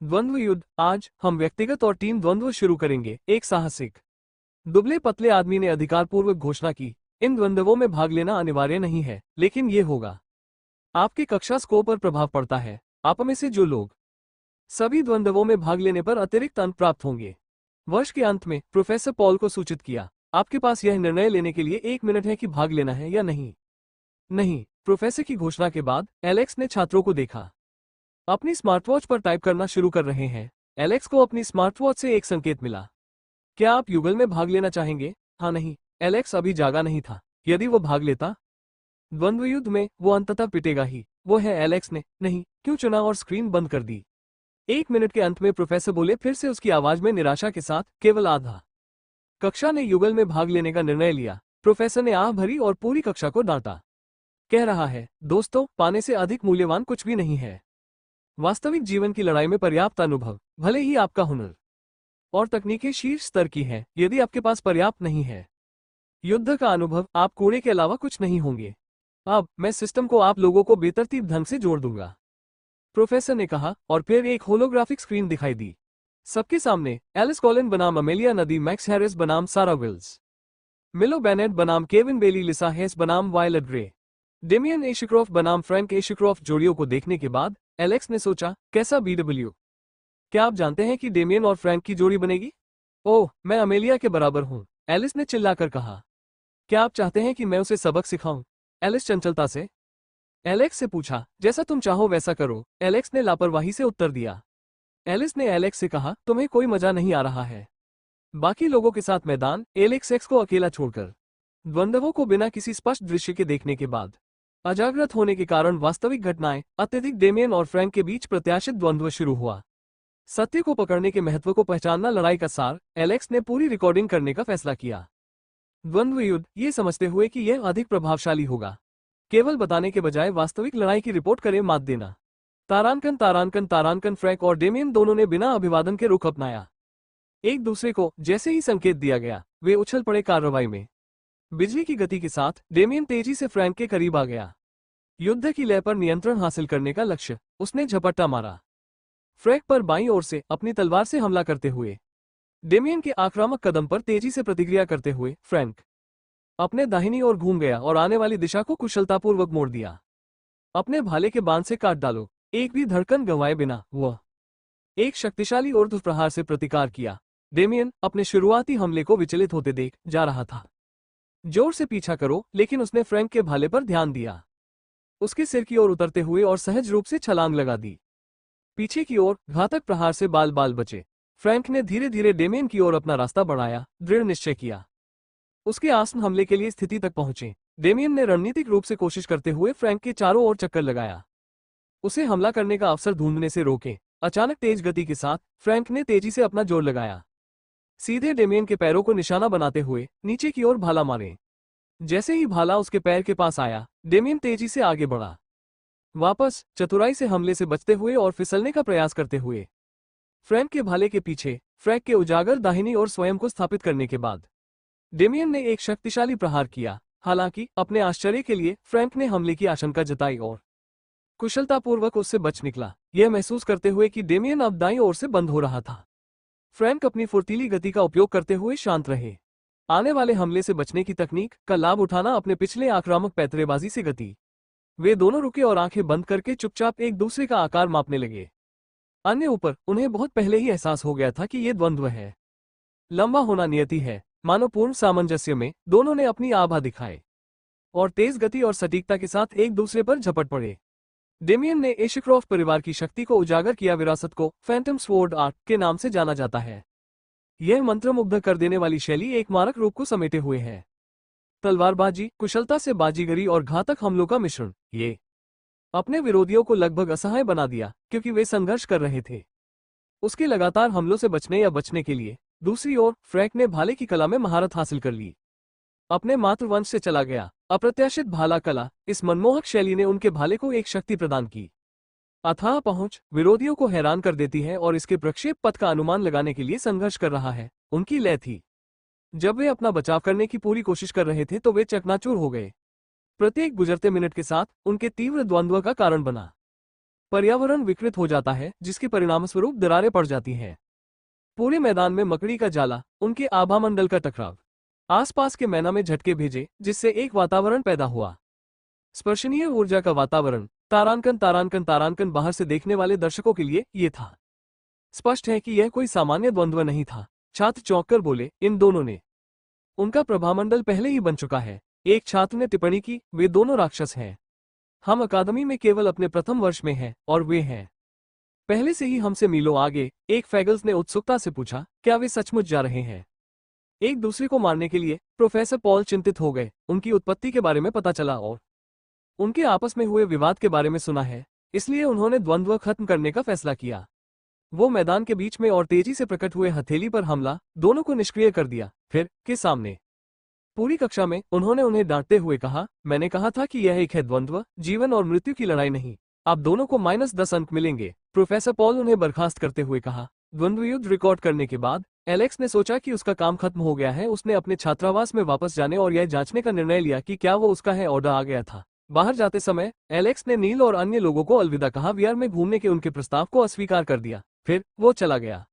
द्वंद्व युद्ध। आज हम व्यक्तिगत और टीम द्वंद्व शुरू करेंगे। एक साहसिक दुबले पतले आदमी ने अधिकारपूर्वक घोषणा की, इन द्वंद्वों में भाग लेना अनिवार्य नहीं है, लेकिन ये होगा। आपके कक्षा स्कोर पर प्रभाव पड़ता है। आप में से जो लोग सभी द्वंद्वों में भाग लेने पर अतिरिक्त अंक प्राप्त होंगे। वर्ष के अंत में प्रोफेसर पॉल को सूचित किया, आपके पास यह निर्णय लेने के लिए 1 मिनट है कि भाग लेना है या नहीं। नहीं। प्रोफेसर की घोषणा के बाद एलेक्स ने छात्रों को देखा। अपनी स्मार्टवॉच पर टाइप करना शुरू कर रहे हैं। एलेक्स को अपनी स्मार्टवॉच से एक संकेत मिला। क्या आप युगल में भाग लेना चाहेंगे? हाँ नहीं। एलेक्स अभी जागा नहीं था। यदि वो भाग लेता द्वंद्व युद्ध में, वो अंततः पिटेगा ही। वो है एलेक्स ने नहीं क्यों चुना और स्क्रीन बंद कर दी। 1 मिनट के अंत में प्रोफेसर बोले, फिर से उसकी आवाज में निराशा के साथ, केवल आधा कक्षा ने युगल में भाग लेने का निर्णय लिया। प्रोफेसर ने आह भरी और पूरी कक्षा को डांटा। कह रहा है, दोस्तों, पाने से अधिक मूल्यवान कुछ भी नहीं है। वास्तविक जीवन की लड़ाई में पर्याप्त अनुभव, भले ही आपका हुनर और तकनीकें शीर्ष स्तर की हैं, यदि आपके पास पर्याप्त नहीं है युद्ध का अनुभव, आप कूड़े के अलावा कुछ नहीं होंगे। अब मैं सिस्टम को आप लोगों को बेतरतीब ढंग से जोड़ दूंगा, प्रोफेसर ने कहा, और फिर एक होलोग्राफिक स्क्रीन दिखाई दी। सबके सामने एलिस कॉलिन बनाम अमेलिया नदी, मैक्स हैरिस बनाम सारा विल्स, मिलो बेनेट बनाम केविन बेली, लिसा हेस बनाम वायलेट ग्रे, डेमियन एशिक्रॉफ्ट बनाम फ्रैंक एशिक्रॉफ्ट। जोड़ियों को देखने के बाद एलेक्स ने सोचा, कैसा BW? क्या आप जानते हैं कि डेमियन और फ्रैंक की जोड़ी बनेगी? ओह, मैं अमेलिया के बराबर हूं, एलिस ने चिल्लाकर कहा। क्या आप चाहते हैं कि मैं उसे सबक सिखाऊं? एलिस चंचलता से एलेक्स से पूछा। जैसा तुम चाहो वैसा करो, एलेक्स ने लापरवाही से उत्तर दिया। एलिस ने एलेक्स से कहा, तुम्हें कोई मजा नहीं आ रहा है? बाकी लोगों के साथ मैदान, एलेक्स को अकेला छोड़कर। द्वंद्वों को बिना किसी स्पष्ट दृश्य के देखने के बाद अजागृत होने के कारण वास्तविक घटनाएं, अत्यधिक डेमियन और फ्रैंक के बीच प्रत्याशित द्वंद्व शुरू हुआ। सत्य को पकड़ने के महत्व को पहचानना लड़ाई का सार। एलेक्स ने पूरी रिकॉर्डिंग करने का फैसला किया। द्वंद्व युद्ध, ये समझते हुए कि यह अधिक प्रभावशाली होगा। केवल बताने के बजाय वास्तविक लड़ाई की रिपोर्ट करें, मात देना। तारांकन तारांकन तारांकन। फ्रैंक और डेमियन दोनों ने बिना अभिवादन के रुख अपनाया। एक दूसरे को जैसे ही संकेत दिया गया, वे उछल पड़े कार्रवाई में। बिजली की गति के साथ डेमियन तेजी से फ्रैंक के करीब आ गया। युद्ध की लय पर नियंत्रण हासिल करने का लक्ष्य, उसने झपट्टा मारा फ्रैंक पर बाईं ओर से, अपनी तलवार से हमला करते हुए। डेमियन के आक्रामक कदम पर तेजी से प्रतिक्रिया करते हुए फ्रैंक अपने दाहिनी ओर घूम गया और आने वाली दिशा को कुशलतापूर्वक मोड़ दिया। अपने भाले के बांध से काट डालो। एक भी धड़कन गंवाए बिना वह एक शक्तिशाली ऊर्ध्व प्रहार से प्रतिकार किया। डेमियन अपने शुरुआती हमले को विचलित होते देख जा रहा था। जोर से पीछा करो, लेकिन उसने फ्रैंक के भाले पर ध्यान दिया। उसके सिर की ओर उतरते हुए और सहज रूप से छलांग लगा दी। पीछे की ओर घातक प्रहार से बाल बाल बचे। फ्रैंक ने धीरे धीरे डेमियन की ओर अपना रास्ता बढ़ाया, दृढ़ निश्चय किया। उसके आसन हमले के लिए स्थिति तक पहुंचे। डेमियन ने रणनीतिक रूप से कोशिश करते हुए फ्रैंक के चारों ओर चक्कर लगाया, उसे हमला करने का अवसर ढूंढने से रोके। अचानक तेज गति के साथ फ्रैंक ने तेजी से अपना जोर लगाया, सीधे डेमियन के पैरों को निशाना बनाते हुए नीचे की ओर भाला मारे। जैसे ही भाला उसके पैर के पास आया, डेमियन तेजी से आगे बढ़ा, वापस चतुराई से हमले से बचते हुए और फिसलने का प्रयास करते हुए। फ्रैंक के भाले के पीछे फ्रैंक के उजागर दाहिनी ओर स्वयं को स्थापित करने के बाद डेमियन ने एक शक्तिशाली प्रहार किया। हालांकि अपने आश्चर्य के लिए फ्रैंक ने हमले की आशंका जताई और कुशलतापूर्वक उससे बच निकला, यह महसूस करते हुए कि डेमियन अब दाईं ओर से बंद हो रहा था। फ्रैंक अपनी फुर्तीली गति का उपयोग करते हुए शांत रहे। आने वाले हमले से बचने की तकनीक का लाभ उठाना अपने पिछले आक्रामक पैतरेबाजी से गति। वे दोनों रुके और आंखें बंद करके चुपचाप एक दूसरे का आकार मापने लगे। अन्य ऊपर उन्हें बहुत पहले ही एहसास हो गया था कि ये द्वंद्व है, लंबा होना नियति है। मानो पूर्ण सामंजस्य में दोनों ने अपनी आभा दिखाए और तेज गति और सटीकता के साथ एक दूसरे पर झपट पड़े। डेमियन ने एशिक्रॉफ्ट परिवार की शक्ति को उजागर किया। विरासत को फैंटम स्वॉर्ड आर्ट के नाम से जाना जाता है। यह मंत्रमुग्ध कर देने वाली शैली एक मारक रूप को समेटे हुए है। तलवारबाजी, कुशलता से बाजीगरी और घातक हमलों का मिश्रण। ये अपने विरोधियों को लगभग असहाय बना दिया, क्योंकि वे संघर्ष कर रहे थे उसके लगातार हमलों से बचने या बचने के लिए। दूसरी ओर फ्रैंक ने भाले की कला में महारत हासिल कर ली, अपने मातृवंश से चला गया। अप्रत्याशित भाला कला, इस मनमोहक शैली ने उनके भाले को एक शक्ति प्रदान की। अथाह पहुंच विरोधियों को हैरान कर देती है और इसके प्रक्षेप पथ का अनुमान लगाने के लिए संघर्ष कर रहा है। उनकी लय थी। जब वे अपना बचाव करने की पूरी कोशिश कर रहे थे तो वे चकनाचूर हो गए। प्रत्येक गुजरते मिनट के साथ उनके तीव्र द्वंद्व का कारण बना। पर्यावरण विकृत हो जाता है, जिसके परिणामस्वरूप दरारें पड़ जाती हैं। पूरे मैदान में मकड़ी का जाला, उनके आभामंडल का टकराव, आसपास के मैना में झटके भेजे, जिससे एक वातावरण पैदा हुआ। स्पर्शनीय ऊर्जा का वातावरण, तारांकन तारांकन तारांकन बाहर से देखने वाले दर्शकों के लिए ये था। स्पष्ट है कि यह कोई सामान्य द्वंद्व नहीं था। छात्र चौंक कर बोले, इन दोनों ने, उनका प्रभामंडल पहले ही बन चुका है। एक छात्र ने टिप्पणी की, वे दोनों राक्षस हैं। हम अकादमी में केवल अपने प्रथम वर्ष में हैं, और वे हैं पहले से ही हमसे मीलों आगे। एक फैगल्स ने उत्सुकता से पूछा, क्या वे सचमुच जा रहे हैं एक दूसरे को मारने के लिए? प्रोफेसर पॉल चिंतित हो गए। उनकी उत्पत्ति के बारे में पता चला और उनके आपस में हुए विवाद के बारे में सुना है, इसलिए उन्होंने द्वंद्व खत्म करने का फैसला किया। वो मैदान के बीच में और तेजी से प्रकट हुए हथेली पर हमला, दोनों को निष्क्रिय कर दिया। फिर के सामने पूरी कक्षा में उन्होंने उन्हें डांटते हुए कहा, मैंने कहा था कि यह एक है द्वंद्व, जीवन और मृत्यु की लड़ाई नहीं। आप दोनों को -10 अंक मिलेंगे। प्रोफेसर पॉल उन्हें बर्खास्त करते हुए कहा। द्वंद्व युद्ध रिकॉर्ड करने के बाद एलेक्स ने सोचा कि उसका काम खत्म हो गया है। उसने अपने छात्रावास में वापस जाने और यह जांचने का निर्णय लिया कि क्या वो उसका है ऑर्डर आ गया था। बाहर जाते समय एलेक्स ने नील और अन्य लोगों को अलविदा कहा। वीआर में घूमने के उनके प्रस्ताव को अस्वीकार कर दिया। फिर वो चला गया।